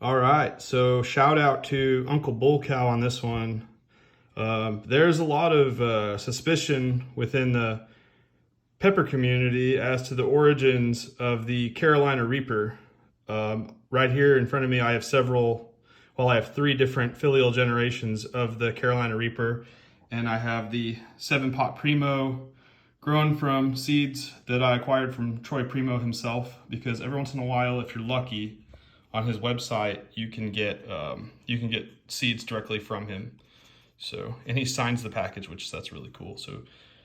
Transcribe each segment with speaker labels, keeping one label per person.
Speaker 1: All right, so shout out to Uncle Bull Cow on this one. There's a lot of suspicion within the pepper community as to the origins of the Carolina Reaper. Right here in front of me, I have I have three different filial generations of the Carolina Reaper, and I have the 7 Pot Primo grown from seeds that I acquired from Troy Primo himself, because every once in a while, if you're lucky, on his website, you can get seeds directly from him. So, and he signs the package, which that's really cool. So,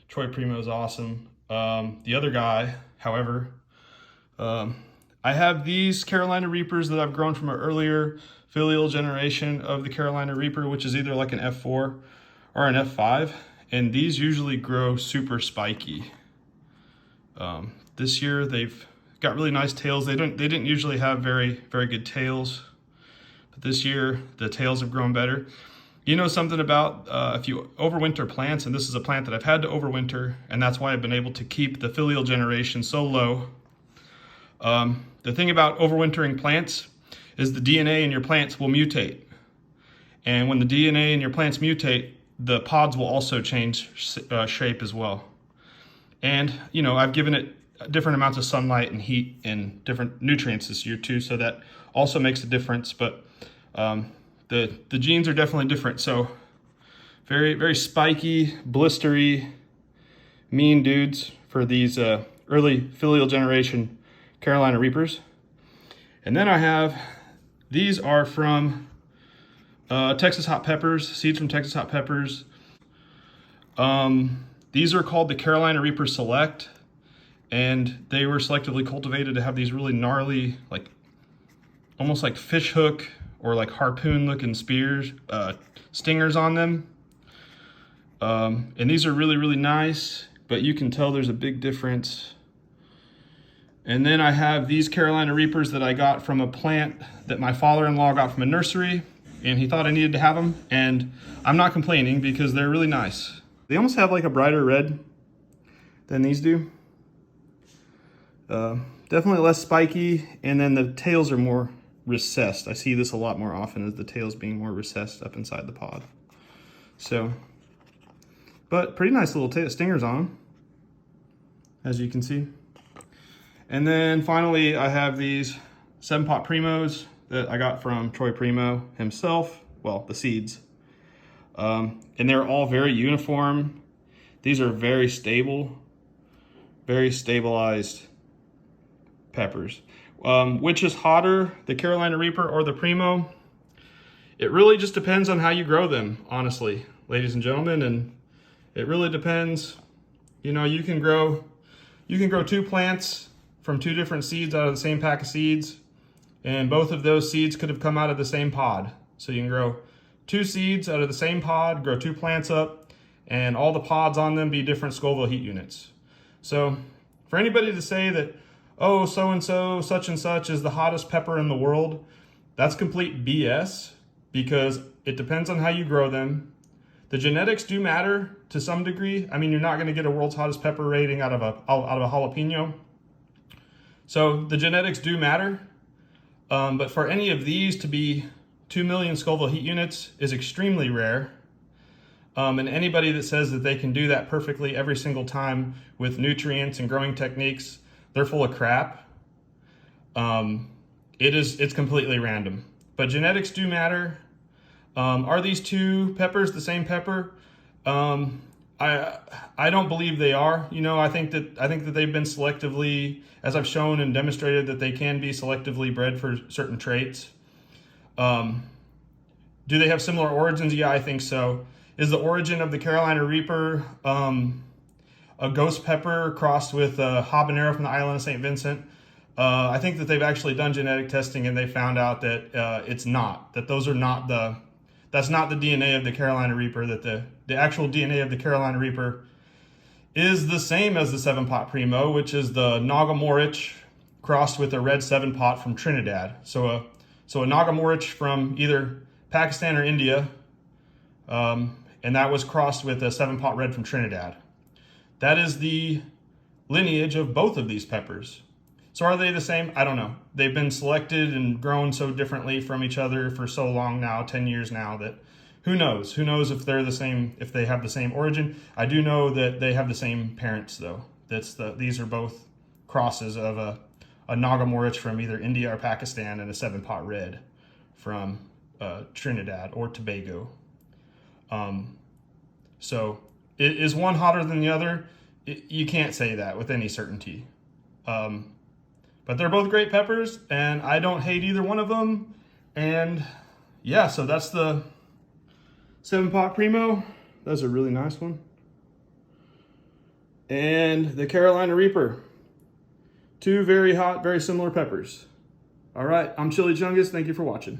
Speaker 1: Troy Primo is awesome. The other guy, however, I have these Carolina Reapers that I've grown from an earlier filial generation of the Carolina Reaper, which is either like an F4 or an F5, and these usually grow super spiky. This year they've got really nice tails. They didn't usually have very good tails, but this year the tails have grown better. You know something about if you overwinter plants, and this is a plant that I've had to overwinter, and that's why I've been able to keep the filial generation so low. The thing about overwintering plants is the DNA in your plants will mutate. And when the DNA in your plants mutate, the pods will also change shape as well. And, you know, I've given it different amounts of sunlight and heat and different nutrients this year too, so that also makes a difference. But the genes are definitely different. So very spiky, blistery, mean dudes for these early filial generation Carolina Reapers. And then I have, these are from Texas hot peppers, seeds from Texas hot peppers. These are called the Carolina Reaper Select, and they were selectively cultivated to have these really gnarly, like almost like fish hook or like harpoon looking stingers on them. And these are really nice, but you can tell there's a big difference. And then I have these Carolina Reapers that I got from a plant that my father-in-law got from a nursery, and he thought I needed to have them, and I'm not complaining because they're really nice. They almost have like a brighter red than these do. Definitely less spiky, and then the tails are more recessed. I see this a lot more often, as the tails being more recessed up inside the pod. So, but pretty nice little stingers on them, as you can see. And then finally, I have these 7 Pot Primos that I got from Troy Primo himself. Well, the seeds. And they're all very uniform. These are very stable, very stabilized peppers. Which is hotter, the Carolina Reaper or the Primo? It really just depends on how you grow them, honestly, ladies and gentlemen. And it really depends. You know, you can grow 2 plants from 2 different seeds out of the same pack of seeds, and both of those seeds could have come out of the same pod. So you can grow 2 seeds out of the same pod, grow 2 plants up, and all the pods on them be different Scoville heat units. So for anybody to say that, oh, so-and-so, such and such is the hottest pepper in the world, that's complete BS, because it depends on how you grow them. The genetics do matter to some degree. I mean, you're not gonna get a world's hottest pepper rating out of a jalapeno. So the genetics do matter, but for any of these to be 2 million Scoville heat units is extremely rare. And anybody that says that they can do that perfectly every single time with nutrients and growing techniques, they're full of crap. It's completely random. But genetics do matter. Are these 2 peppers the same pepper? I don't believe they are. You know, I think that they've been selectively, as I've shown and demonstrated, that they can be selectively bred for certain traits. Do they have similar origins? Yeah, I think so. Is the origin of the Carolina Reaper a ghost pepper crossed with a habanero from the island of St. Vincent? I think that they've actually done genetic testing, and they found out that it's not. That those are not that's not the DNA of the Carolina Reaper. That the actual DNA of the Carolina Reaper is the same as the 7 Pot Primo, which is the Nagamorich crossed with a red 7 Pot from Trinidad. So a Nagamorich from either Pakistan or India, and that was crossed with a 7 Pot red from Trinidad. That is the lineage of both of these peppers. So are they the same? I don't know. They've been selected and grown so differently from each other for so long now, 10 years now, that who knows? Who knows if they're the same, if they have the same origin? I do know that they have the same parents, though. These are both crosses of a Nagamorich from either India or Pakistan and a 7-pot red from Trinidad or Tobago. So is one hotter than the other? You can't say that with any certainty. But they're both great peppers, and I don't hate either one of them. And yeah, so that's the 7-pot Primo. That's a really nice one. And the Carolina Reaper. 2 very hot, very similar peppers. All right, I'm Chili Chungus. Thank you for watching.